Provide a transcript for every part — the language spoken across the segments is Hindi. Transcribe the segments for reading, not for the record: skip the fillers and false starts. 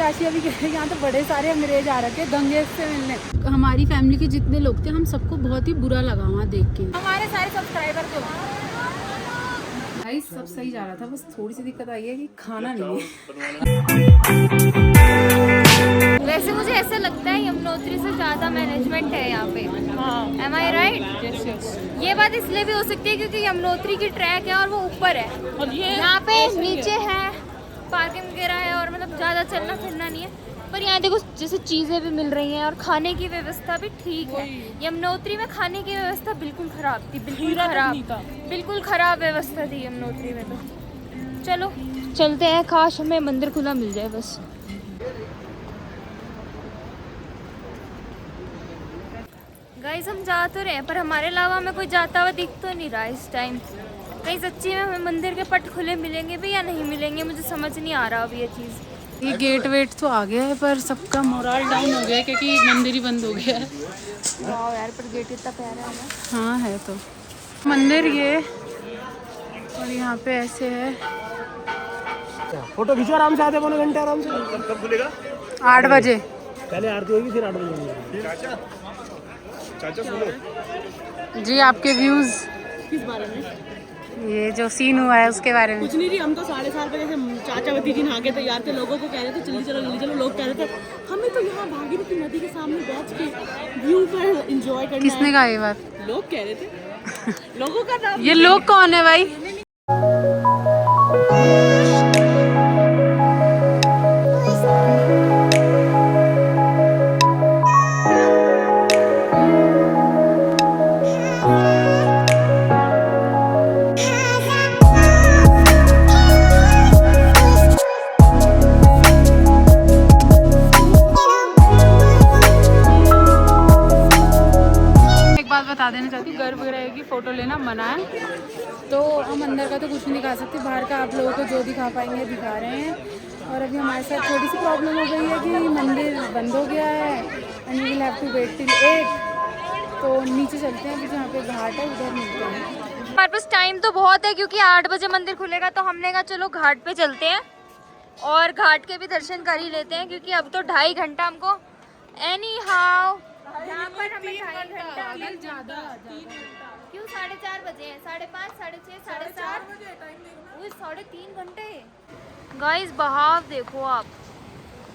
याशी अभी कह रहे हैं यहाँ तो बड़े सारे अंग्रेज आ रखे गंगे से मिलने। हमारी फैमिली के जितने लोग थे हम सबको बहुत ही बुरा लगा वहाँ देख के। हमारे सारे सब्सक्राइबर को भाई सब सही जा रहा था, बस थोड़ी सी दिक्कत आई है कि खाना नहीं है। वैसे मुझे ऐसा लगता है यमुनोत्री से ज़्यादा मैनेजमेंट है यहाँ पे। Am I right? ये बात इसलिए भी हो सकती है क्योंकि यमुनोत्री की ट्रैक है और वो ऊपर है और ये यहाँ पे नीचे है, पार्किंग वगैरह है और मतलब ज़्यादा चलना फिरना नहीं है। पर यहाँ देखो जैसे चीज़ें भी मिल रही हैं और खाने की व्यवस्था भी ठीक है। यमुनोत्री में खाने की व्यवस्था बिल्कुल ख़राब थी, बिल्कुल ख़राब व्यवस्था थी यमुनोत्री में। तो चलो चलते हैं, काश हमें मंदिर खुला मिल जाए बस। गाइस हम जा तो रहे हैं पर हमारे अलावा हमें कोई जाता हुआ दिख तो नहीं रहा इस टाइम। कहीं सच्ची में हमें मंदिर के पट खुले मिलेंगे भी या नहीं मिलेंगे, मुझे समझ नहीं आ रहा अभी ये चीज़। ये गेट वेट तो आ गया है पर सबका मोरल डाउन हो गया है क्योंकि मंदिर ही बंद हो गया है। वाह यार पर गेट इतना प्यारा है ना। हाँ है तो मंदिर ये, और यहाँ पे ऐसे है। फोटो खींचो आराम से, आधे पौने घंटे आराम से। कब खुलेगा? 8 बजे। पहले आरती होगी फिर 8 बजे। चाचा सुनो जी, आपके व्यूज किस बारे में? ये जो सीन हुआ है उसके बारे में। कुछ नहीं जी, हम तो 7:30 बजे से चाचा भतीजी नहा के तैयार थे, लोगों को कह रहे थे जल्दी चलो जल्दी चलो। लोग कह रहे थे हमें तो यहाँ भागीरथी नदी के सामने बैठ के व्यू पर एंजॉय करना है। किसने कहा ये बात? लोग कह रहे थे। लोगों का नाम ये लोग कौन है भाई? बता देना चाहती हूँ, गर्भगृह की फ़ोटो लेना मना है, तो हम अंदर का तो कुछ नहीं दिखा सकते, बाहर का आप लोगों को जो दिखा पाएंगे दिखा रहे हैं। और अभी हमारे साथ थोड़ी सी प्रॉब्लम हो गई है कि मंदिर बंद हो गया है and we will have to wait till 8। तो नीचे चलते हैं, अभी जहाँ पे घाट है उधर मिलते हैं। हमारे पास टाइम तो बहुत है क्योंकि 8 बजे मंदिर खुलेगा, तो हमने कहा चलो घाट पे चलते हैं और घाट के भी दर्शन कर ही लेते हैं क्योंकि अब तो 2.5 घंटा हमको एनी हाउ यहाँ पर हमें 2.5 घंटा ज़्यादा क्यों 4:30 बजे हैं, 5:30, 6:30, 7:30, 3.5 घंटे। गाइस बहाव देखो आप,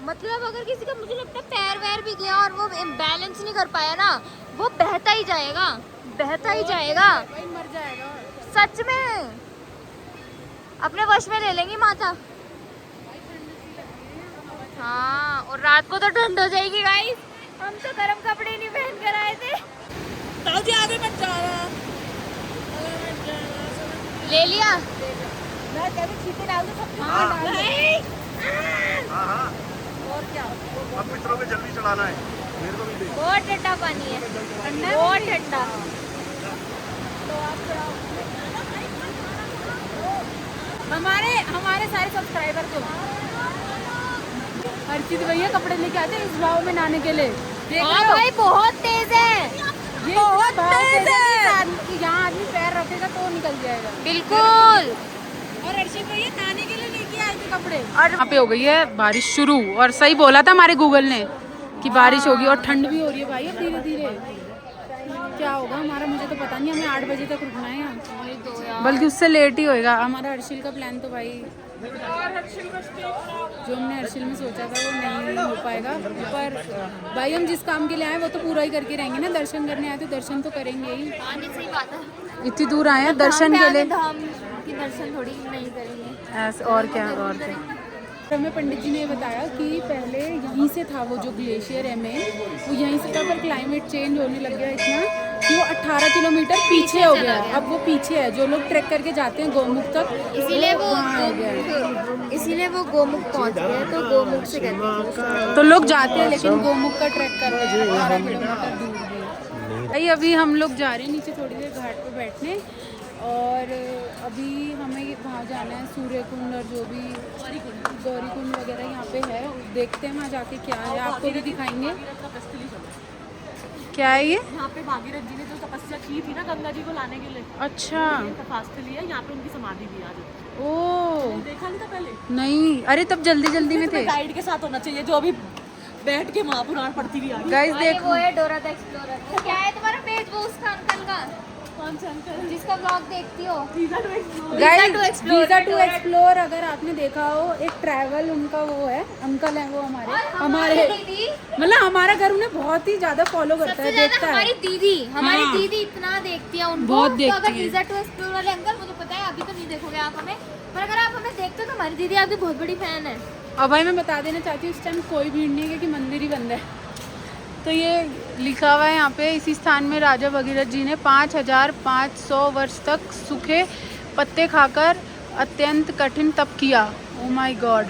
मतलब अगर किसी का मुझे लगता है पैर वैर भी गया और वो बैलेंस नहीं कर पाया ना, वो बहता ही जाएगा, बहता ही जाएगा, मर जाएगा सच में। अपने वश में ले लेंगी माता। हाँ और रात को तो ठंड हो जाएगी गाइस, हम तो गर्म कपड़े नहीं पहन कर आए थे। ताऊजी आगे मत जाना। ले लिया मैं कभी छीटे डाल दो सब। हाँ और क्या? अब मित्रों में जल्दी चढ़ाना है, मेरे को भी दे। बहुत ठंडा पानी है, बहुत ठंडा। हमारे सारे सब्सक्राइबर को अर्चित भैया कपड़े लेके आते हैं इस भाव में नहाने के लिए। हाँ भाई बहुत तेज है, ये बहुत तेज है। यहाँ आदमी पैर रखेगा तो निकल जाएगा बिल्कुल। और अर्चित भैया नहाने के लिए लेके आए थे कपड़े। और यहाँ पे हो गई है बारिश शुरू, और सही बोला था हमारे गूगल ने कि बारिश होगी और ठंड भी हो रही है भाई। अब धीरे धीरे क्या होगा हमारा मुझे तो पता नहीं, हमें 8 बजे तक रुकना है यहाँ, बल्कि उससे लेट ही होएगा। हमारा हर्षिल का प्लान तो भाई जो हमने हर्षिल में सोचा था वो नहीं हो पाएगा, पर भाई हम जिस काम के लिए आए वो तो पूरा ही करके रहेंगे ना। दर्शन करने आए तो दर्शन तो करेंगे ही। सही बात है, इतनी दूर आए हैं दर्शन के लिए, धाम की दर्शन थोड़ी नहीं करेंगे ऐसे। और क्या हमें पंडित जी ने बताया कि पहले यहीं से था वो जो ग्लेशियर है मेन, वो यहीं से था, पर क्लाइमेट चेंज होने लग गया इतना कि वो 18 किलोमीटर पीछे हो गया। अब वो पीछे है, जो लोग ट्रैक करके जाते हैं गोमुख तक, इसीलिए वो गोमुख पहुंच गए, तो गोमुख से कहते हैं। तो लोग जाते हैं लेकिन गोमुख का ट्रैक कर रहे हैं 18 किलोमीटर दूर भी। भाई अभी हम लोग जा रहे हैं नीचे थोड़ी देर घाट पे बैठने, और अभी हमें वहाँ जाना है सूर्य कुंड और जो भी गौरी कुंड वगैरह यहाँ पे है, देखते हैं वहाँ जाके क्या है, आपको भी दिखाएंगे। क्या है ये? यहाँ पे भागीरथ जी ने जो तपस्या की थी ना गंगा जी को लाने के लिए, अच्छा तपस्थली है, यहाँ पे उनकी समाधि भी आज ओ देखा नहीं था पहले? नहीं, अरे तब जल्दी जल्दी में थे गाइड के साथ होना चाहिए, जो अभी बैठ के महापुराण पढ़ती हुई आ गई। गाइस। और ये देखो वो है डोरा द एक्सप्लोरर। क्या है तुम्हारा पेज वो उसका अंकल का कौन सा अंकल? जिसका ब्लॉग देखती हो? Visa to explore. Guys, to explore, visa to Dora- explore अगर आपने देखा हो, एक ट्रैवल उनका वो है, अंकल है वो हमारे दीदी मतलब हमारा घर उन्हें बहुत ही ज्यादा फॉलो करता सबसे है, ज्यादा देखता हमारी है। दीदी हमारी हाँ। दीदी इतना देखती है उनको। बहुत तो देखती अगर है। वीजा टू एक्सप्लोर वाले अंकल, मुझे पता है अभी तो नहीं देखोगे आप हमें, पर अगर आप हमें देखते हो तो हमारी दीदी आपकी बहुत बड़ी फैन है। और भाई मैं बता देना चाहती हूँ, इस टाइम कोई भीड़ नहीं है क्योंकि मंदिर ही बंद है। तो ये लिखा हुआ है यहाँ पे, इसी स्थान में राजा भगीरथ जी ने 5500 वर्ष तक सूखे पत्ते खाकर अत्यंत कठिन तप किया। Oh my God.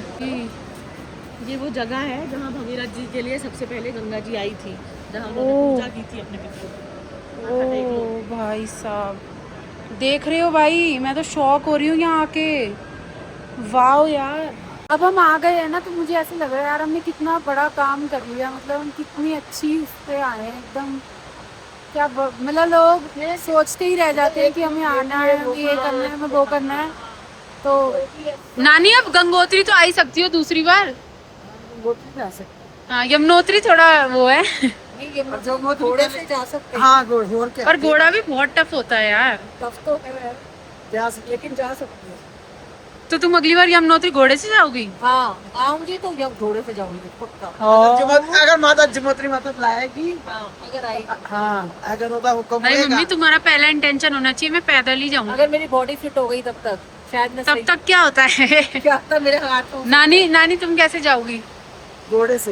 ये वो जगह है जहाँ भगीरथ जी के लिए सबसे पहले गंगा जी आई थी, जहाँ उन्होंने ओह। पूजा की थी अपने पितरों की। ओ भाई साहब, देख रहे हो भाई, मैं तो शॉक हो रही हूँ यहाँ आके। वाह यार, अब हम आ गए हैं ना, तो मुझे ऐसे लग रहा है यार हमने कितना बड़ा काम कर लिया। मतलब हम कितनी अच्छी उस पे आए हैं एकदम। क्या मतलब लोग सोचते ही रह जाते हैं कि हमें आना है, हमें ये करना है, हमें वो करना है। तो नानी अब गंगोत्री तो आ ही सकती हो दूसरी बार। हाँ, यमुनोत्री थोड़ा वो है। जो वो घोड़े से जा सकते हैं। हाँ घोड़ के पर घोड़ा भी बहुत टफ होता है यार। टफ तो है, लेकिन जा सकते हैं। तो तुम अगली बार यमुनोत्री घोड़े से जाओगी? हाँ आऊंगी तो जब घोड़े से जाऊंगी पक्का। अगर माता जमुत्री माता बुलाएगी, अगर आई, हाँ अगर होगा हुक्म भाई होएगा। मम्मी, तुम्हारा पहला इंटेंशन होना चाहिए मैं पैदल ही जाऊँ। अगर मेरी बॉडी फिट हो गई तब तक शायद मैं तब तक क्या होता है? क्या तब मेरे हाथ तो नानी तुम कैसे जाओगी? घोड़े से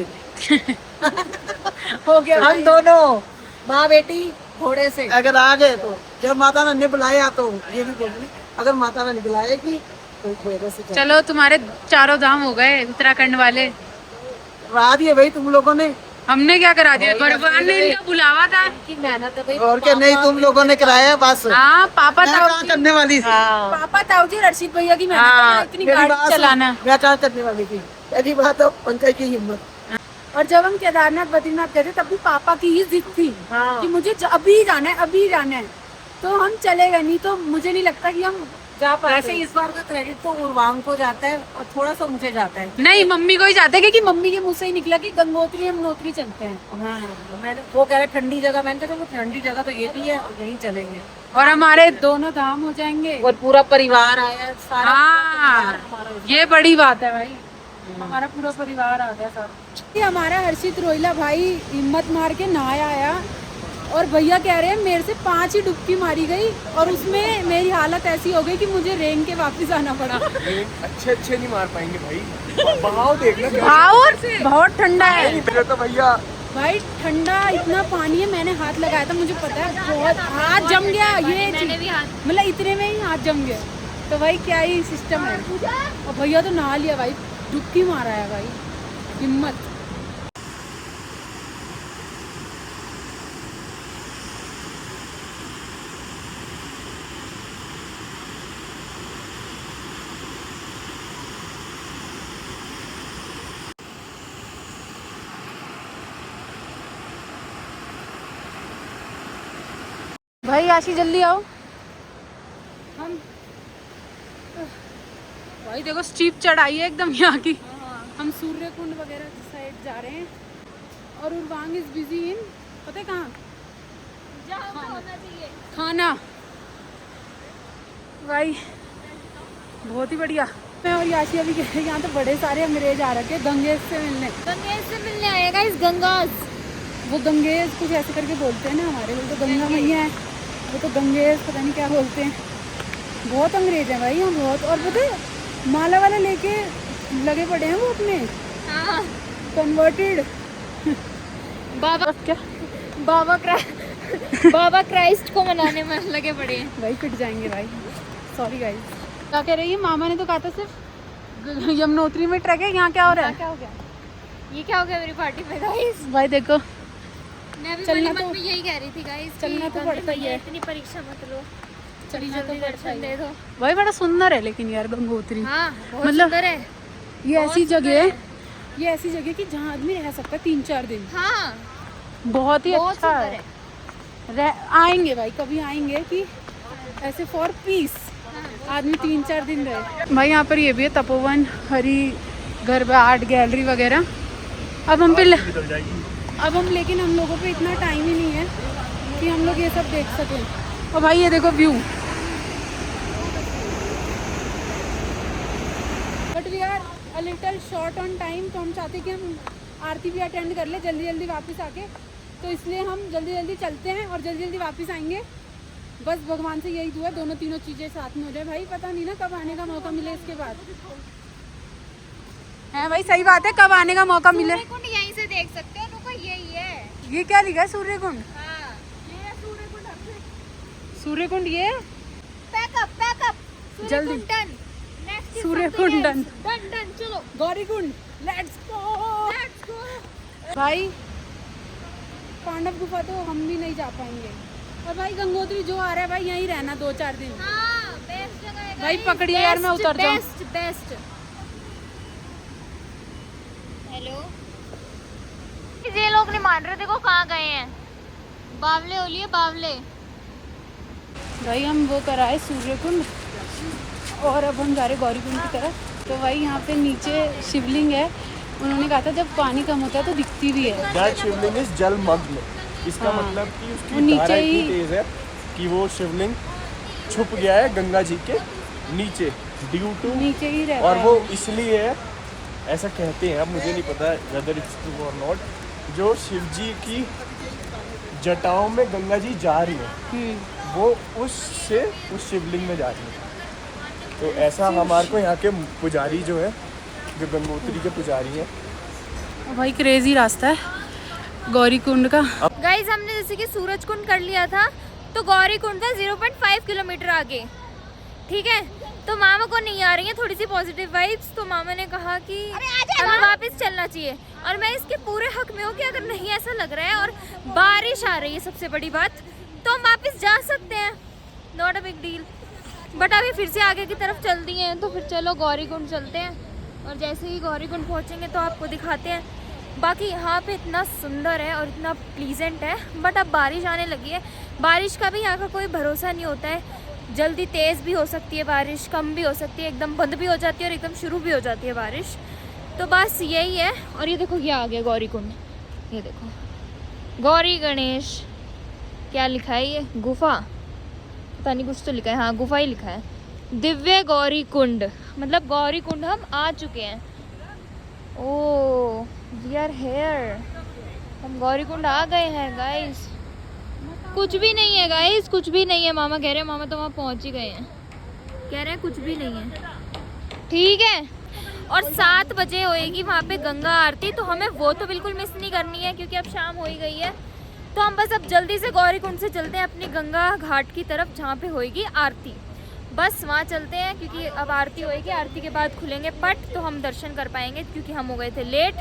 हो गया। हम दोनों माँ बेटी घोड़े से। अगर आ गए तो, जब माता ने नहीं बुलाया तो ये भी बोलनी, अगर माता ने नहीं बुलाएगी तो घोड़े से चलो, तुम्हारे चारों धाम हो गए उत्तराखंड वाले। करा दिए भाई तुम लोगों ने। हमने क्या करा दिया? भगवान ने इनका बुलावा था। की मेहनत है भाई। और क्या नहीं, तुम लोगों ने कराया बस। हाँ, पापा मैं ताऊ कहाँ जी, करने वाली थी? पापा ताऊ जी रशीद भैया की मेहनत हाँ, है, इतनी मेरी गाड़ी बात सुन, चलाना। मैं कहाँ करने वाली थी? पहली बात तो पंकज की हिम्मत। और जब हम केदारनाथ बद्रीनाथ गए थे तब भी पापा की ही जिद थी हाँ। कि मुझे अभी जाना है, अभी जाना है। तो हम चले गए, नहीं तो मुझे नहीं लगता कि हम जा पाते। वैसे इस बार का क्रेडिट तो उर्वांग को जाता है और थोड़ा सा मुझे जाता है। नहीं, मम्मी को ही जाते हैं, क्योंकि मम्मी के मुंह से ही निकला कि गंगोत्री यमुनोत्री चलते हैं। हाँ मैंने वो कह रहे ठंडी जगह, मैंने कहा ठंडी जगह तो ये भी है और यहीं चलेंगे। और हमारे दोनों धाम हो जाएंगे। और पूरा परिवार आया है, सारा हाँ, हमारा। ये बड़ी बात है भाई, हमारा पूरा परिवार आ गया सब। ये हमारा हर्षित रोहिला भाई हिम्मत मार के नहाया आया, और भैया कह रहे हैं मेरे से 5 ही डुबकी मारी गई और उसमें मेरी हालत ऐसी हो गई कि मुझे रेंग के वापस आना पड़ा। अच्छे नहीं मार पाएंगे भाई, बहाव देखना क्या और बहुत ठंडा है है तो भैया। भाई, ठंडा इतना पानी है। मैंने हाथ लगाया था, मुझे पता है बहुत हाथ जम गया। ये मैंने भी हाथ, मतलब इतने में ही हाथ जम गया। तो भाई क्या ही सिस्टम है। और भैया तो नहा लिया भाई, डुबकी मारा है भाई, हिम्मत। भाई आशी जल्दी आओ। हम भाई देखो स्टीप चढ़ाई है एकदम यहाँ की। हम सूर्य कुंड वगैरह साइड जा रहे हैं, और उर्वांग इज बिजी इन, पता है कहाँ? खाना। भाई बहुत ही बढ़िया। मैं और याशी अभी कह रहे हैं यहाँ तो बड़े सारे अंग्रेज आ रखे गंगेज से मिलने। गंगेज से मिलने आएगा इस गंगाज। वो गंगेज कुछ ऐसे करके बोलते हैं ना, हमारे वो तो गंगा मैया है, वो तो गंगेज पता नहीं क्या बोलते हैं। बहुत अंग्रेज हैं भाई यहाँ, बहुत। और पता है माला वाला लेके लगे पड़े हैं वो अपने हाँ, कन्वर्टेड। बाबा क्या बाबा क्राइस्ट को मनाने में लगे पड़े हैं। भाई पिट जाएंगे भाई, सॉरी गाइस। क्या कह रही है? मामा ने तो कहा था सिर्फ यमुनोत्री में ट्रैक है, यहाँ क्या हो रहा है? क्या हो गया? ये क्या हो गया मेरी पार्टी में गाइस? भाई देखो, मैं भी चलना मन तो- में यही कह रही थी गाइस, चलना तो पड़ता ही है। इतनी परीक्षा मत लो, चलना तो जल्दी पड़ता दर्शन ही दे है। दो। भाई बड़ा सुंदर है लेकिन यार गंगोत्री। हाँ, बहुत मतलब- सुंदर है। ये बहुत ऐसी सुंदर जगह है, है। ये ऐसी जगह कि जहाँ आदमी रह सकता है 3-4 दिन। हाँ, बहुत ही बहुत अच्छा सुंदर है। आएंगे भाई, कभी आएंगे कि ऐसे फॉर पीस। हाँ, आदमी 3-4 दिन रहे। भाई यहाँ पर ये भी है तपोवन, हरी घर, आर्ट गैलरी वगैरह। लेकिन हम लोगों पे इतना टाइम ही नहीं है कि हम लोग ये सब देख सकें। और भाई ये देखो view, but we are a little short on time, तो हम चाहते कि हम आरती भी अटेंड कर ले जल्दी जल्दी वापस आके, तो इसलिए हम जल्दी जल्दी चलते हैं और जल्दी जल्दी वापस आएंगे। बस भगवान से यही दुआ, दोनों तीनों चीज़ें साथ में हो जाए। भाई पता नहीं ना कब आने का मौका मिले इसके बाद। है भाई, सही बात है, कब आने का मौका मिले। सूर्यकुंड यहीं से देख सकते हो, ऊपर यही है। ये क्या लिखा है? सूर्यकुंड। हाँ, ये सूर्यकुंड, ये पैकअप जल्दी। Done, next Suryakund done. Done, चलो गौरीकुंड, लेट्स गो। भाई पांडव गुफा तो हम भी नहीं जा पाएंगे। और भाई गंगोत्री जो आ रहा है भाई, यहीं रहना 2-4 दिन। हाँ, बेस्ट जगह है भाई guys, पकड़िए यार, मैं उतर जाऊं। बेस्ट। हेलो, ये लोग नहीं मान रहे, देखो कहाँ गए हैं। बावले ओलिए बावले। भाई हम वो कराए सूर्यकुंड और अब हम जा रहे गौरीकुंड की तरफ। तो भाई यहाँ पे नीचे शिवलिंग है, उन्होंने कहा था जब पानी कम होता है तो दिखती भी है। दैट शिवलिंग इज जलमग्न। इसका हाँ। मतलब कि वो उसकी नीचे धारा इतनी ही- तेज है कि वो शिवलिंग छुप गया है गंगा जी के नीचे, ड्यू टू, नीचे ही रहता और है। वो इसलिए है, ऐसा कहते हैं, अब मुझे नहीं पता वेदर इट्स ट्रू और नॉट, जो शिव जी की जटाओं में गंगा जी जा रही है, वो उससे उस शिवलिंग में जा रही है। तो ऐसा हमारे को यहाँ के पुजारी जो है, जो गंगोत्री के पुजारी हैं, भाई क्रेजी रास्ता है गौरीकुंड का। गाइज हमने जैसे कि सूरज कुंड कर लिया था, तो गौरी कुंड था 0.5 किलोमीटर आगे। ठीक है, तो मामा को नहीं आ रही है थोड़ी सी पॉजिटिव वाइब्स, तो मामा ने कहा कि हमें वापस चलना चाहिए। और मैं इसके पूरे हक में हूँ कि अगर नहीं ऐसा लग रहा है और बारिश आ रही है सबसे बड़ी बात, तो हम वापस जा सकते हैं, not a big deal. But अभी फिर से आगे की तरफ चल दिए हैं, तो फिर चलो गौरी कुंड चलते हैं। और जैसे ही गौरी कुंड पहुँचेंगे तो आपको दिखाते हैं। बाकी यहाँ पे इतना सुंदर है और इतना प्लीजेंट है, बट अब बारिश आने लगी है। बारिश का भी यहाँ का कोई भरोसा नहीं होता है, जल्दी तेज़ भी हो सकती है बारिश, कम भी हो सकती है, एकदम बंद भी हो जाती है और एकदम शुरू भी हो जाती है बारिश। तो बस यही है। और ये देखो, ये आ गया गौरी कुंड, ये देखो गौरी गणेश, क्या लिखा है ये, गुफा, पता नहीं कुछ तो लिखा है, हाँ गुफा ही लिखा है। दिव्य गौरी कुंड, मतलब गौरी कुंड हम आ चुके हैं। ओह वी आर हेयर, हम गौरी कुंड आ गए हैं गाइस। कुछ भी नहीं है गाइस, कुछ भी नहीं है। मामा कह रहे हैं, मामा तो वहाँ पहुँच ही गए हैं, कह रहे हैं कुछ भी नहीं है। ठीक है, और 7 बजे होएगी वहाँ पे गंगा आरती, तो हमें वो तो बिल्कुल मिस नहीं करनी है, क्योंकि अब शाम हो ही गई है। तो हम बस अब जल्दी से गौरी कुंड से चलते हैं अपनी गंगा घाट की तरफ, जहाँ पे होएगी आरती। बस वहाँ चलते हैं, क्योंकि अब आरती होएगी, आरती के बाद खुलेंगे पट, तो हम दर्शन कर पाएंगे, क्योंकि हम हो गए थे लेट।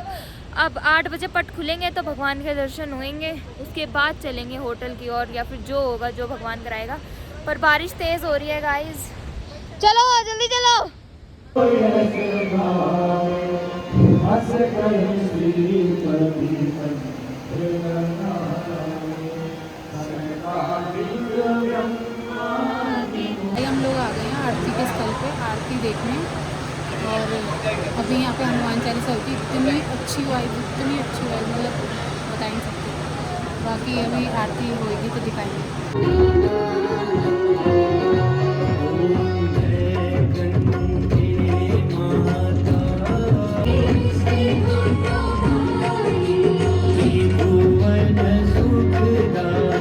अब 8 बजे पट खुलेंगे तो भगवान के दर्शन होंगे, उसके बाद चलेंगे होटल की ओर, या फिर जो होगा जो भगवान कराएगा। पर बारिश तेज़ हो रही है गाइस, चलो जल्दी चलो। हम लोग आ गए हैं आरती के स्थल पे आरती देखने, और अभी यहाँ पे हनुमान चालीसा होती है। इतनी अच्छी वाइब, मतलब बता नहीं सकते। बाकी अभी आरती होएगी तो दिखाएंगे।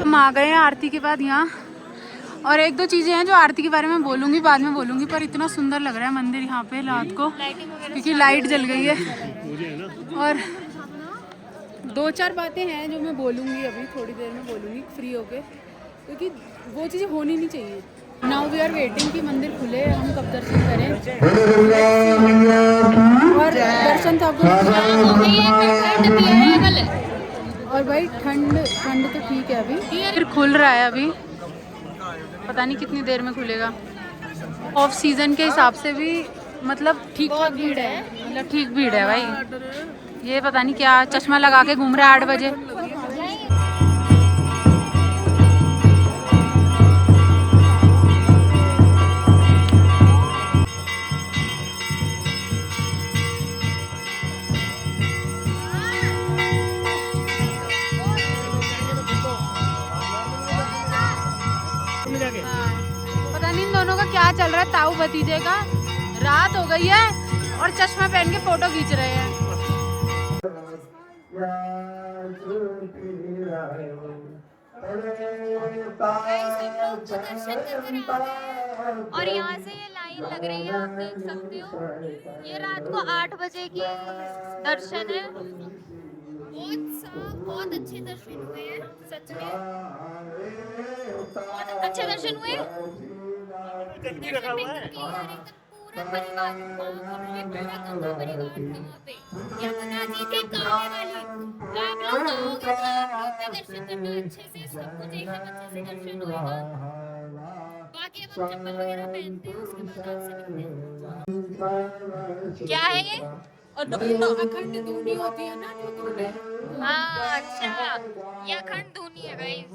हम आ गए हैं आरती के बाद यहाँ, और 1-2 चीज़ें हैं जो आरती के बारे में बोलूँगी, बाद में बोलूँगी। पर इतना सुंदर लग रहा है मंदिर यहाँ पे रात को, क्योंकि लाइट जल गई है। और 2-4 बातें हैं जो मैं बोलूँगी, अभी थोड़ी देर में बोलूँगी फ्री होके, क्योंकि वो चीज़ें होनी नहीं चाहिए। नाउ वी आर वेटिंग कि मंदिर खुले, हम कब दर्शन करें। और दर्शन तो आपको, और भाई ठंड तो ठीक है, अभी फिर खुल रहा है। अभी पता नहीं कितनी देर में खुलेगा। ऑफ सीजन के हिसाब से भी मतलब ठीक ठाक भीड़ है, मतलब ठीक भीड़ है भाई। ये पता नहीं क्या चश्मा लगा के घूम रहा है 8 बजे। है ताऊ भतीजे का। रात हो गई है और चश्मा पहन के फोटो खींच रहे हैं। और यहाँ से ये लाइन लग रही है, आप देख सकते हो। ये रात को 8 बजे की दर्शन है। बहुत अच्छे दर्शन हुए हैं, सच में बहुत अच्छे दर्शन हुए। पूरा परिवार दर्शन करना अच्छे से, सब कुछ एकदम अच्छे से दर्शन होगा। बाकी अब हम चप्पल वगैरह पहनते हैं, उसके बाद से निकलते हैं। क्या है ये? और अखंड धूनी होती है ना, हाँ अच्छा, ये अखंड धूनी है गाइस।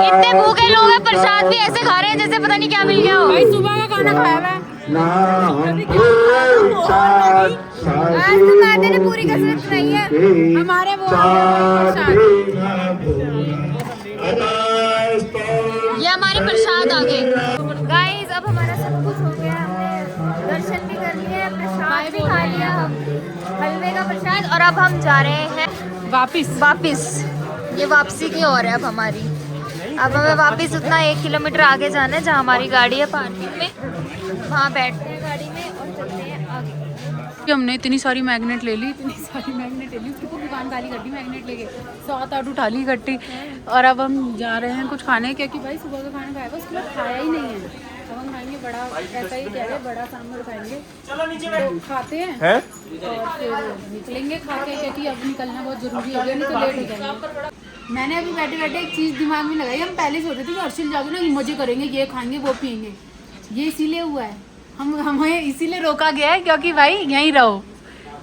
इतने भूखे लोग हैं, प्रसाद भी ऐसे खा रहे हैं जैसे पता नहीं क्या मिल गया हो। भाई सुबह का खाना खाया है। आज तो माता ने पूरी कसरत कराई है। हमारे वो ये हमारे प्रसाद आ गए गाइस। अब हमारा सब कुछ हो गया, हमने दर्शन भी कर लिए, प्रसाद भी खा लिया, हलवे का प्रसाद। और अब हम जा रहे हैं वापिस। ये वापसी की ओर है अब हमारी। अब हमें वापस उतना 1 किलोमीटर आगे जाना है, जहाँ हमारी गाड़ी है पार्किंग में, वहाँ बैठते हैं गाड़ी में और चलते हैं आगे। हमने इतनी सारी मैग्नेट ले ली, उसकी पूरी दुकान खाली कर दी मैग्नेट लेके, 7-8 उठा ली इकट्ठी। और अब हम जा रहे हैं कुछ खाने, क्योंकि भाई सुबह का खाना खाएगा उसके बाद खाया ही नहीं है। अब हम खाएंगे बड़ा, ऐसा ही कह रहे बड़ा सांभर खाएंगे, तो खाते हैं और फिर निकलेंगे खा के, क्योंकि अब निकलना बहुत जरूरी हो गया, नहीं तो लेट हो जाएंगे। मैंने अभी बैठे बैठे एक चीज़ दिमाग में लगाई, हम पहले सोच रहे थे कि हर्षिल जाके ना मजे करेंगे, ये खाएंगे वो पियेंगे, ये इसीलिए हुआ है, हमें इसीलिए रोका गया है क्योंकि भाई यहीं रहो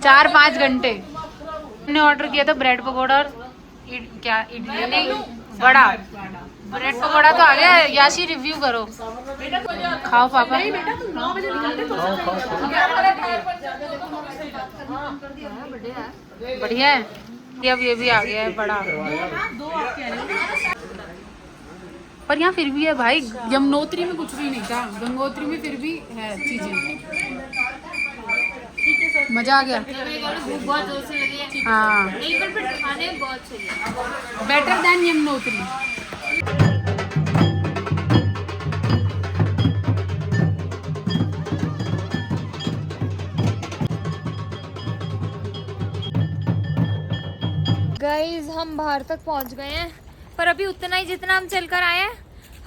4-5 घंटे। हमने ऑर्डर किया था ब्रेड पकौड़ा और क्या इडली नहीं बड़ा। ब्रेड पकौड़ा तो आ गया, याशी रिव्यू करो, खाओ पापा। बढ़िया है। अब ये भी आ गया है बड़ा, पर यहाँ फिर भी है भाई, यमुनोत्री में कुछ भी नहीं था, गंगोत्री में फिर भी है चीजें। मजा आ गया। बहुत जोर से लगी है। हाँ, एक बार फिर खाने बहुत सही है, बेटर देन यमुनोत्री। गाइस हम बाहर तक पहुंच गए हैं, पर अभी उतना ही जितना हम चलकर आए हैं,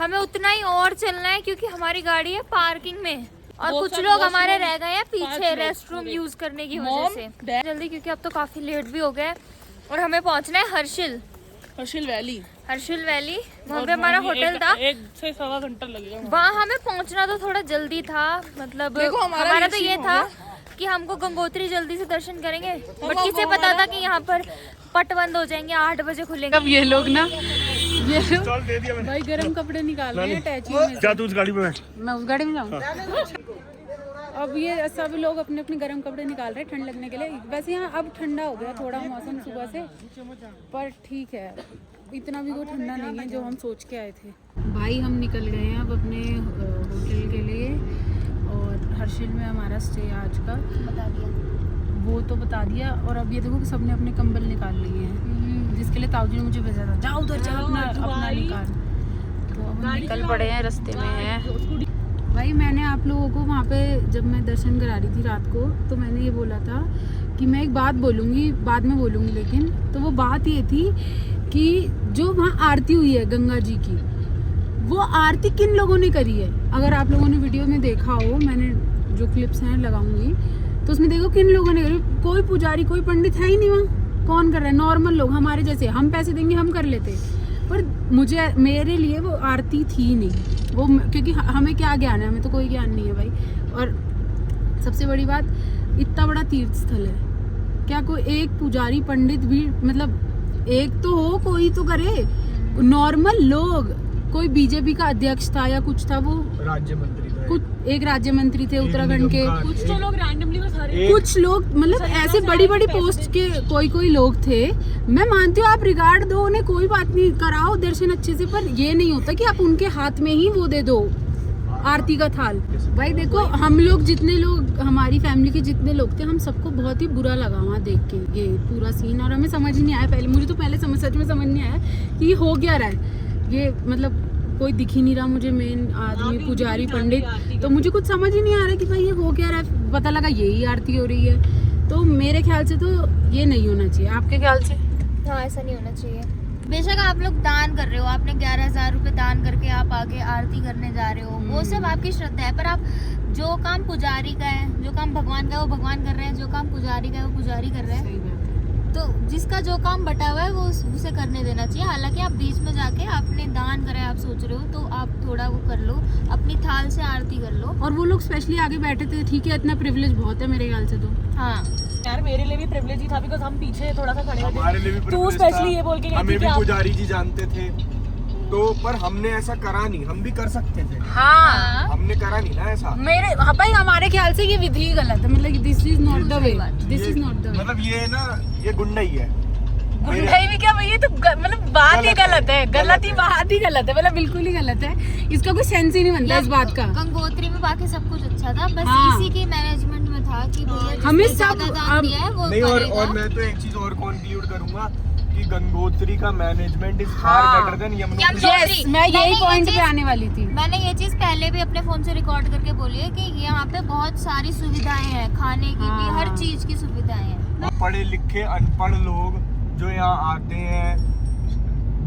हमें उतना ही और चलना है, क्योंकि हमारी गाड़ी है पार्किंग में और कुछ लोग हमारे रह गए हैं पीछे रेस्टरूम यूज करने की वजह से। जल्दी, क्योंकि अब तो काफी लेट भी हो गए और हमें पहुंचना है हर्षिल वैली। वहाँ पे हमारा होटल था, 1 से 1.25 घंटा लगेगा। वहाँ हमें पहुँचना तो थोड़ा जल्दी था, मतलब हमारा तो ये था कि हमको गंगोत्री जल्दी से दर्शन करेंगे, बट किसे पता था कि यहाँ पर पट बंद हो जाएंगे, 8 बजे खुलेंगे। अब ये लोग भाई गर्म कपड़े निकाल रहे हैं टैची में। जा तू उस गाड़ी में बैठ। मैं उस गाड़ी में जाऊँ। अब ये सब लोग अपने अपने गर्म कपड़े निकाल रहे हैं ठंड लगने के लिए। वैसे यहाँ अब ठंडा हो गया थोड़ा मौसम सुबह से, पर ठीक है, इतना भी कोई ठंडा नहीं है जो हम सोच के आए थे। भाई हम निकल गए हैं अब अपने होटल के लिए, और हर्षिल में हमारा स्टे आज का बता दिया, वो तो बता दिया। और अब ये देखो कि सबने अपने कंबल निकाल लिए हैं, जिसके लिए ताऊ जी ने मुझे भेजा था, जाओ उधर जाओ अपना निकाल। तो अब हम निकल पड़े हैं, रास्ते में हैं। भाई मैंने आप लोगों को वहाँ पे जब मैं दर्शन करा रही थी रात को, तो मैंने ये बोला था कि मैं एक बात बोलूँगी, बाद में बोलूँगी, लेकिन तो वो बात ये थी कि जो वहाँ आरती हुई है गंगा जी की, वो आरती किन लोगों ने करी है। अगर आप लोगों ने वीडियो में देखा हो, मैंने जो क्लिप्स हैं लगाऊंगी, तो उसमें देखो किन लोगों ने करी। कोई पुजारी कोई पंडित है ही नहीं वहाँ, कौन कर रहा है? नॉर्मल लोग हमारे जैसे, हम पैसे देंगे हम कर लेते, पर मेरे लिए वो आरती थी नहीं वो, क्योंकि हमें क्या ज्ञान है, हमें तो कोई ज्ञान नहीं है भाई। और सबसे बड़ी बात, इतना बड़ा तीर्थ स्थल है, क्या कोई एक पुजारी पंडित भी मतलब एक तो हो, कोई तो करे। नॉर्मल लोग, कोई बीजेपी का अध्यक्ष था या कुछ था, वो राज्य मंत्री था, कुछ एक राज्य मंत्री थे उत्तराखंड के, कुछ तो लोग रैंडमली बस हर कुछ लोग मतलब ऐसे बड़ी बड़ी पोस्ट के कोई लोग थे। मैं मानती हूँ आप रिगार्ड दो उन्हें, कोई बात नहीं, कराओ दर्शन अच्छे से, पर ये नहीं होता कि आप उनके हाथ में ही वो दे दो आरती का थाल। भाई देखो, हम लोग जितने लोग, हमारी फैमिली के जितने लोग थे, हम सबको बहुत ही बुरा लगा वहाँ देख के ये पूरा सीन, और हमें समझ नहीं आया पहले, मुझे तो पहले सच में समझ नहीं आया कि ये हो क्या रहा है। ये मतलब कोई दिख ही नहीं रहा मुझे, मेन आदमी पुजारी पंडित, तो मुझे कुछ समझ ही नहीं आ रहा कि भाई ये हो क्या रहा है। पता लगा यही आरती हो रही है, तो मेरे ख्याल से तो ये नहीं होना चाहिए। आपके ख्याल से? हाँ, ऐसा नहीं होना चाहिए। बेशक आप लोग दान कर रहे हो, आपने 11,000 रुपए दान करके आप आगे आरती करने जा रहे हो, वो सब आपकी श्रद्धा है, पर आप जो काम पुजारी का है, जो काम भगवान का है वो भगवान कर रहे हैं, जो काम पुजारी का है वो पुजारी कर रहे हैं। तो जिसका जो काम बटा हुआ है वो उसे करने देना चाहिए। हालांकि आप बीच में जाके आपने दान करा है, आप सोच रहे हो, तो आप थोड़ा वो कर लो, अपनी थाल से आरती कर लो। और वो लोग स्पेशली आगे बैठे थे, ठीक है, इतना प्रिविलेज बहुत है मेरे ख्याल से तो। हाँ यार, मेरे लिए भी प्रिविलेज ही था, बिकॉज हम पीछे थोड़ा सा खड़े हमारे लिए भी थे। तू privilege स्पेशली था। ये बोल के गई हमें थी कि भी आप पुजारी जी जानते थे, तो पर हमने ऐसा करा नहीं, हम भी कर सकते थे, हाँ, हमने करा नहीं ना ऐसा। मेरे, हाँ भाई, हमारे ख्याल से ये विधि गलत है, मतलब this is not the way, this is not the way. मतलब ये ना, ये गुंडाई है। गुंडाई भी क्या भाई, ये तो मतलब बात ही गलत है, गलत ही बात ही गलत है, मतलब बिल्कुल ही गलत है, इसका कोई सेंस ही नहीं बनता इस बात का। गंगोत्री में बाकी सब कुछ अच्छा था, बस हाँ। इसी के मैनेजमेंट में था कि भैया हमें जिसने सब ज्यादा दान अब- दिया है वो नहीं, करेगा। और मैं तो एक चीज और कंक्लूड करूंगा कि गंगोत्री का मैनेजमेंट इज फार हाँ। Better than Yamunotri. Yes, मैं यही मैंने ये पॉइंट पे चीज- आने वाली थी। मैंने ये चीज पहले भी अपने फोन से रिकॉर्ड करके बोली है कि यहाँ पे बहुत सारी सुविधाएं हैं, खाने की भी, हाँ। हर चीज की सुविधाएं हैं। पढ़े लिखे अनपढ़ लोग जो यहाँ आते हैं,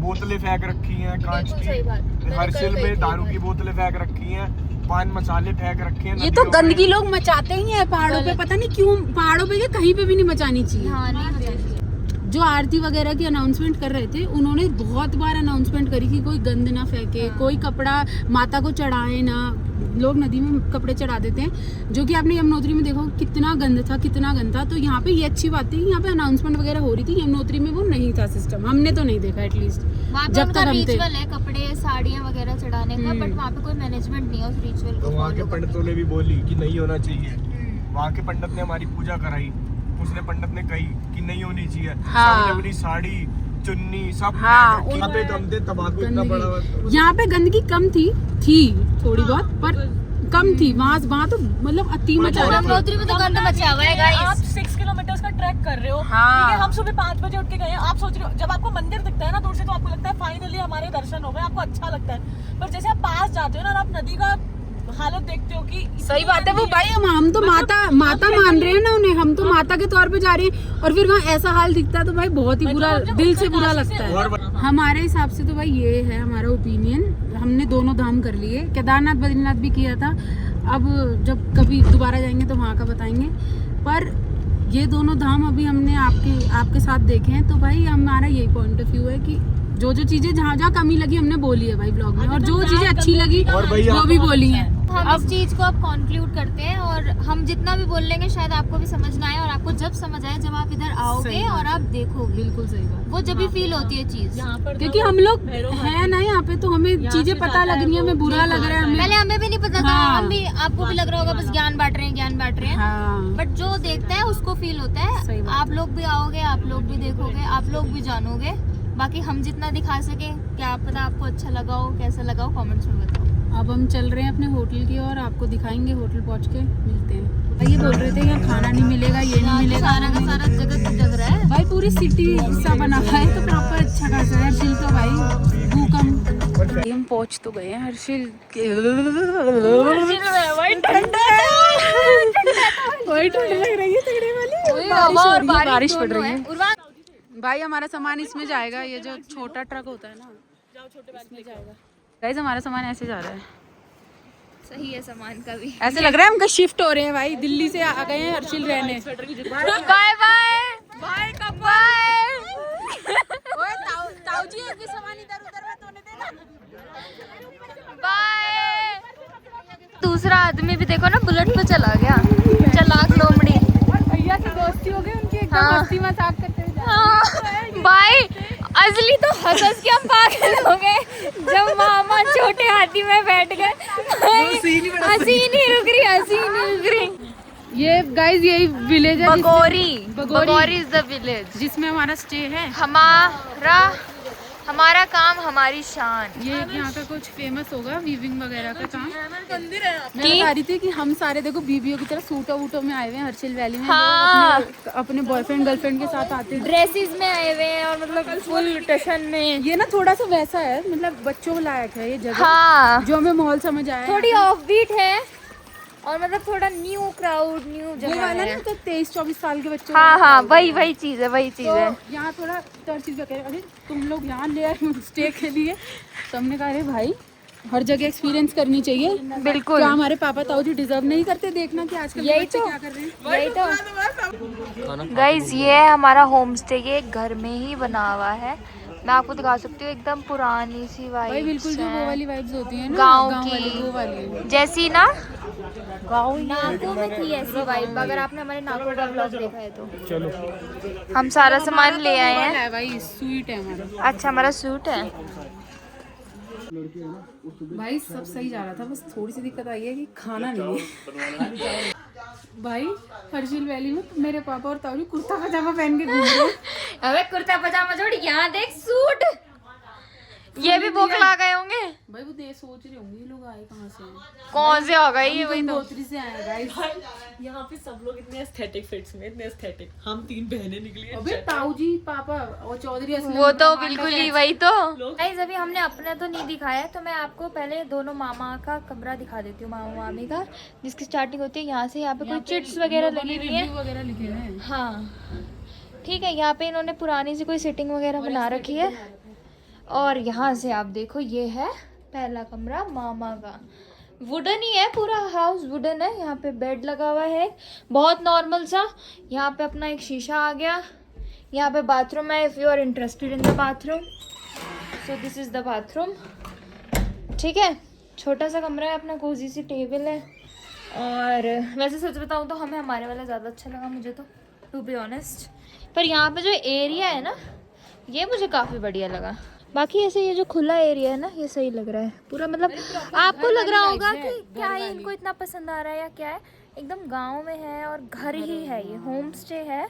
बोतलें फेंक रखी हैं कांच बिल्कुल सही बात। की, मैंने हर्षिल कल कही में थी दारू ये की बात। बोतलें फेंक रखी हैं, पान मसाले फेंक रखे हैं ये तो नदियों में। गंदगी लोग मचाते ही हैं पहाड़ों पे, पता नहीं क्यों, पहाड़ों पे क्या कहीं पे भी नहीं मचानी चाहिए। हाँ, नहीं बताइए। जो आरती वगैरह की अनाउंसमेंट कर रहे थे, उन्होंने बहुत बार अनाउंसमेंट करी कि कोई गंद ना फेंके, कोई कपड़ा माता को चढ़ाए ना। लोग नदी में कपड़े चढ़ा देते हैं, जो कि आपने यमुनोत्री में देखो कितना गंद था, कितना गंद था। तो यहाँ पे ये अच्छी बात थी, यहाँ पे अनाउंसमेंट वगैरह हो रही थी। यमुनोत्री में वो नहीं था सिस्टम, हमने तो नहीं देखा एटलीस्ट वहाँ पे जब उनका तक हम थे। रिचुअल है कपड़े साड़ियाँ वगैरह चढ़ाने का, बट वहाँ पे कोई मैनेजमेंट नहीं है उस रिचुअल तो को वहाँ के follow करने पंडितों ने भी बोली कि नहीं होना चाहिए। का। वहाँ के पंडित ने हमारी पूजा कराई, उसने पंडित ने कही कि नहीं होनी चाहिए। हाँ। सबने अपनी साड़ी चुन्नी सब हाँ, फेंक रखी। यहाँ पे कम थे, तंबाकू इतना बड़ा गंदगी, यहाँ पे गंदगी कम थी थोड़ी बहुत, पर कम थी। वहाँ तो मतलब अति मचा रहा था। गंगोत्री में तो गंद मचा हुआ है आप गाइस। 6 किलोमीटर का ट्रैक कर रहे हो, हाँ। ठीक है, हम सुबह 5 बजे उठ के गए हैं। आप सोच रहे हो, जब आपको मंदिर दिखता है ना दूर से, तो आपको लगता है फाइनली हमारे दर्शन हो गए, आपको अच्छा लगता है। पर जैसे आप पास जाते हो ना, और आप नदी का हालत देखते हो कि सही बात है वो भाई, हम तो माता मान रहे हैं ना उन्हें, हम तो माता के तौर पे जा रहे हैं, और फिर वहाँ ऐसा हाल दिखता है तो भाई बहुत ही बुरा, दिल से बुरा लगता है। हमारे हिसाब से तो भाई ये है हमारा ओपिनियन। हमने दोनों धाम कर लिए, केदारनाथ बद्रीनाथ भी किया था, अब जब कभी दोबारा जाएंगे तो वहाँ का बताएंगे। पर ये दोनों धाम अभी हमने आपके साथ देखे हैं, तो भाई हमारा यही पॉइंट ऑफ व्यू है कि जो चीजें जहाँ कमी लगी हमने बोली है भाई ब्लॉग में, और जो चीजें अच्छी लगी वो भी बोली है। हम इस चीज को अब कंक्लूड करते हैं, और हम जितना भी बोल लेंगे शायद आपको भी समझ ना आए, और आपको जब समझ आए जब आप इधर आओगे और आप देखोगे, बिल्कुल सही बात, वो जब भी फील होती है चीज। यहाँ पर क्योंकि हम लोग हैं ना यहाँ पे, तो हमें चीजें पता लग रही है, हमें बुरा लग रहा है हमें। पहले हमें भी नहीं पता था, हाँ। हम भी, आपको भी लग रहा होगा बस ज्ञान बांट रहे हैं, हाँ, बट जो देखता है उसको फील होता सही है। बात। आप लोग भी आओगे, आप लोग भी देखोगे, आप लोग भी जानोगे। बाकी हम जितना दिखा सके, क्या पता आपको अच्छा लगा हो, कैसा लगा हो, कमेंट्स में बताओ। अब हम चल रहे हैं अपने होटल की और आपको दिखाएंगे, होटल पहुंच के मिलते हैं। भाई ये बोल रहे थे यहाँ खाना नहीं मिलेगा, ये नहीं मिलेगा, सारा का सारा जगह जग रहा है भाई पूरी सिटी सा बना हुआ है, तो प्रॉपर अच्छा खासा है। हर्षिल तो भाई भूकंप, हम पहुंच तो गए हैं हर्षिल के, वही ठंड लग रही है तगड़े वाली, बारिश पड़ रही है। भाई हमारा सामान इसमें जाएगा, ये जो छोटा ट्रक होता है ना, इसमें जाएगा। गाइस हमारा सामान ऐसे जा रहा है, सही है सामान का भी। ऐसे लग रहा है हम कहीं शिफ्ट हो रहे हैं भाई, दिल्ली से आ गए हैं हर्षिल रहने। बाय बाय कब बाय। ताऊजी एक भी सामान इधर उधर मत होने देना। बाय। दूसरा आदमी भी देखो ना बुलेट पे चला गया, चलाक लोमड़ी। भैया की दोस्ती हो गई उनकी, एकदम हाँ। मस्ती मजाक करते हुए जा रहे हैं। हाँ, बाय। असली तो हंस के हम पागल हो गए जब मामा छोटे हाथी में बैठ गए। हंसी नहीं रुक रही, हंसी नहीं रुक रही। ये गाइस यही विलेज है बगोरी इज द विलेज जिसमें हमारा स्टे है। हमारा काम हमारी शान। ये यहाँ का कुछ फेमस होगा वीविंग वगैरह का काम। मंदिर है। मैं बता रही थी कि हम सारे देखो बीबियों की तरह सूटों वूटों में आए हुए हैं हर्षिल वैली में। हाँ। अपने बॉयफ्रेंड गर्लफ्रेंड के साथ आते हैं। ड्रेसेस में आए हुए हैं और मतलब फुल टशन में। ये ना थोड़ा सा वैसा है, मतलब बच्चों को लायक है ये जगह। हाँ, जो हमें माहौल समझ आया। थोड़ी ऑफ बीट है और मतलब थोड़ा न्यू क्राउड, न्यू वो जगह वाला है। ना तो 23-24 साल के बच्चों हाँ हाँ, वही चीज है, वही चीज है। तो यहाँ थोड़ा तर चीज वगैरह। अरे तुम लोग यहाँ ले आए स्टे के लिए, तो हमने कहा अरे भाई हर जगह एक्सपीरियंस करनी चाहिए। बिल्कुल। क्या हमारे पापा ताऊ जी डिजर्व नहीं करते देखना कि आजकल के यही बच्चे तो। क्या कर रहे हैं? यही तो गाइज, ये है हमारा होम स्टे। ये घर में ही बना हुआ है। मैं आपको दिखा सकती हूँ, एकदम पुरानी सी भाई वाइब, बिल्कुल जो वो वाली वाइब्स होती है ना गाँव वाली, की वो वाली। जैसी ना नागो में थी ऐसी वाइब। अगर आपने हमारे नागो का ब्लॉग देखा है तो चलो हम सारा सामान ले आए हैं। है भाई स्वीट है हमारा। अच्छा, हमारा सूट है। भाई सब सही जा रहा था, बस थोड़ी सी दिक्कत आई है कि खाना नहीं है। भाई हर्षिल वैली में मेरे पापा और ताऊ जी कुर्ता पजामा पहन के घूम रहे हैं। अबे कुर्ता पजामा छोड़, यहाँ देख सूट। ये भी भूख ला गए होंगे। भाई वो दे सोच रहे होंगे ये लोग आए कहाँ से हैं। कौन से हो गई? वही तो। गंगोत्री से आए गाइस। यहाँ पे सब लोग इतने एस्थेटिक फिट्स में, इतने एस्थेटिक। हम 3 बहनें निकली हैं। अबे ताऊ जी पापा और चौधरी असलम वो तो का बिल्कुल ही वही तो। गाइस, अभी हमने अपना तो नहीं दिखाया है, तो मैं आपको पहले दोनों मामा का कमरा दिखा देती हूँ, मामा मामी का, जिसकी स्टार्टिंग होती है यहाँ से। यहाँ पे कोई चिट्स वगैरह लगी हुई है। रिव्यू वगैरह लिखे हुए हैं। हाँ ठीक है, यहाँ पे इन्होंने पुरानी सी कोई सिटिंग वगैरह बना रखी है। और यहाँ से आप देखो, ये है पहला कमरा मामा का। वुडन ही है, पूरा हाउस वुडन है। यहाँ पे बेड लगा हुआ है बहुत नॉर्मल सा। यहाँ पे अपना एक शीशा आ गया। यहाँ पे बाथरूम है, if you are interested in the bathroom. So this is the bathroom. ठीक है, छोटा सा कमरा है अपना, कोजी सी टेबल है। और वैसे सच बताऊँ तो हमें हमारे वाला ज़्यादा अच्छा लगा मुझे तो, टू बी ऑनेस्ट। पर यहाँ पे जो एरिया है ना, ये मुझे काफ़ी बढ़िया लगा। बाकी ऐसे ये जो खुला एरिया है ना, ये सही लग रहा है पूरा। मतलब आपको लग रहा होगा कि क्या है, इनको इतना पसंद आ रहा है या क्या है। एकदम गांव में है और घर ही है, ये होम स्टे है।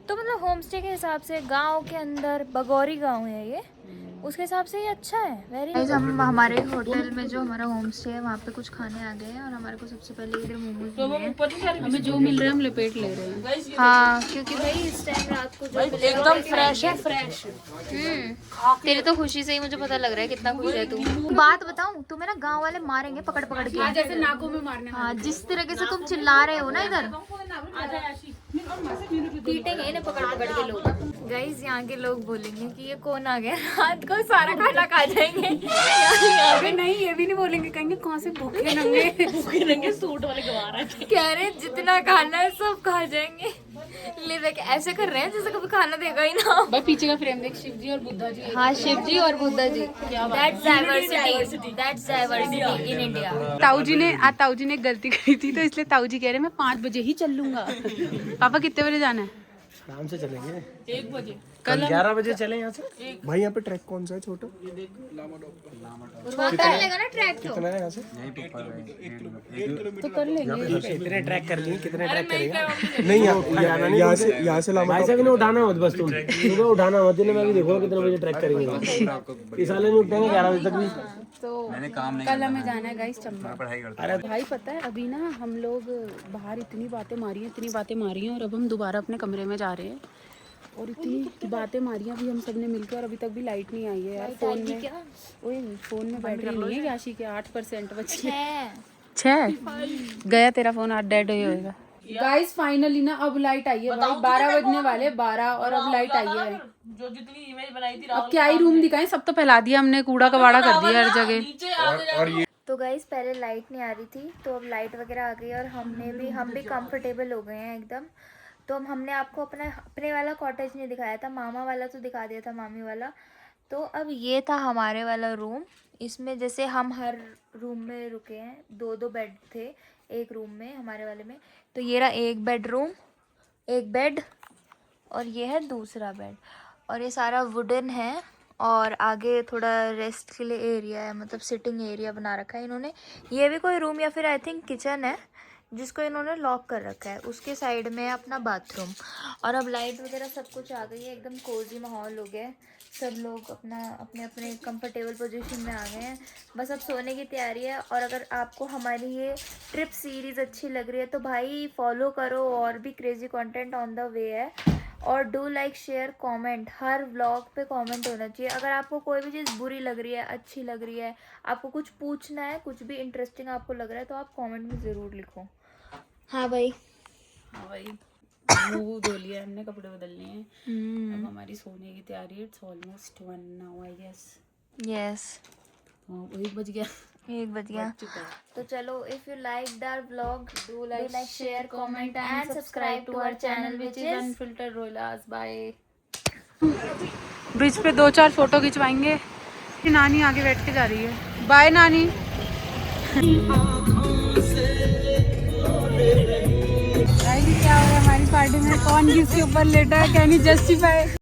तो मतलब होम स्टे के हिसाब से गांव के अंदर, बगौरी गांव है ये, उसके हिसाब से ये अच्छा है। वेरी हम हमारे होटल में जो हमारा होम स्टे है वहाँ पे कुछ खाने आ गए हैं और हमारे को सबसे पहले इधर मोमोज मिले हैं। हमें जो मिल रहा है हम लपेट ले रहे हैं। हाँ, क्योंकि भाई इस टाइम रात को जो एकदम फ्रेश है, फ्रेश। तेरी तो खुशी से ही मुझे पता लग रहा है कितना खुश है तू। बात बताऊं, तुम्हें ना गांव वाले मारेंगे पकड़ पकड़ के। जैसे नाकों में मारने। हाँ, जिस तरीके से तुम चिल्ला रहे हो ना इधर, पीटेंगे इन्हें पकड़ पकड़ के लोग। गाइस, यहाँ के लोग बोलेंगे कि ये कौन आ गया, रात को सारा खाना खा जाएंगे। अबे नहीं, ये भी नहीं बोलेंगे, कहेंगे कौन से भूखे नंगे सूट वाले गवा रहे थे। कह रहे हैं जितना खाना है सब खा जाएंगे। ले देख, ऐसे कर रहे हैं जैसे कभी खाना देगा ही ना। भाई पीछे का फ्रेम देख, शिव जी और बुद्धा जी। हाँ, शिव जी और Buddha ji. That's diversity. That's diversity in India. ताऊ जी ने गलती करी थी, तो इसलिए ताऊ जी कह रहे हैं मैं 5 बजे ही चल लूंगा। पापा कितने बजे जाना है? आराम से चलेंगे। 1 बजे। कल 11 बजे चले यहाँ से। भाई यहाँ पे ट्रैक कौन सा है छोटा? छोटा लगेगा ना ट्रैक तो। कितना है यहाँ से? तो कर लेंगे। कितने ट्रैक कर लिए? कितने ट्रैक करेंगे? नहीं यहाँ से लामा। ऐसा भी नहीं उठाना मत, बस तुम सुबह उठाना मत। मैं भी देखो कितने बजे ट्रैक करेंगे। इस साले नहीं उठेंगे 11 बजे तक भी। तो कल हमें जाना है गाइस चंबा। अरे भाई पता है, अभी ना हम लोग बाहर इतनी बातें मारी हैं और अब हम दोबारा अपने कमरे में जा रहे हैं और इतनी बातें मारी हैं अभी हम सब ने मिलकर, और अभी तक भी लाइट नहीं आई है यार। फोन में बैटरी नहीं है याशी के, 8% बची है। 6 गया तेरा फोन, 8 डेड होएगा। गाइस फाइनली ना अब लाइट आई है भाई, 12 बजने वाले 12 और अब लाइट आई है। जो जितनी इमेज बनाई थी, अब क्या ही रूम दिखाएं, सब तो फैला दिया हमने, कूड़ा कबाड़ा कर दिया हर जगह। तो गाइस, पहले लाइट नहीं आ रही थी, तो अब लाइट वगैरह आ गई और हम भी कंफर्टेबल हो गए हैं एकदम। तो हमने आपको अपने वाला कॉटेज नहीं दिखाया था, मामा वाला तो दिखा दिया था, मामी वाला। तो अब ये था हमारे वाला रूम। इसमें जैसे हम हर रूम में रुके हैं, 2-2 बेड थे एक रूम में हमारे वाले में। तो ये रहा एक बेडरूम, एक बेड, और ये है दूसरा बेड। और ये सारा वुडन है और आगे थोड़ा रेस्ट के लिए एरिया है, मतलब सिटिंग एरिया बना रखा है इन्होंने। ये भी कोई रूम या फिर आई थिंक किचन है जिसको इन्होंने लॉक कर रखा है। उसके साइड में है अपना बाथरूम। और अब लाइट वगैरह सब कुछ आ गई है, एकदम कोजी माहौल हो गया है। सब लोग अपना अपने अपने कंफर्टेबल पोजीशन में आ गए हैं, बस अब सोने की तैयारी है। और अगर आपको हमारी ये ट्रिप सीरीज़ अच्छी लग रही है तो भाई फॉलो करो, और भी crazy content on the way है। और do like share comment, her vlog पे कमेंट होना चाहिए। अगर आपको कोई भी चीज़ बुरी लग रही है, अच्छी लग रही है, आपको कुछ पूछना है, कुछ भी इंटरेस्टिंग आपको लग रहा है तो आप कमेंट में ज़रूर लिखो। हाँ भाई, हाँ भाई, मुंह धो लिया हमने, कपड़े बदलने हैं। अब हमारी सोने की तैयारी है। It's almost 1 now I guess. Yes 1 बज गया। 1 बज गया। तो चलो, if you like that vlog do like share comment and subscribe to our channel which is unfiltered रोलास। बाय। ब्रिज पे 2-4 फोटो खिंचवाएंगे। नानी आगे बैठ के जा रही है। बाय नानी। क्या हो रहा है हमारी पार्टी में? कौन किसके ऊपर लेटा है? Can you justify?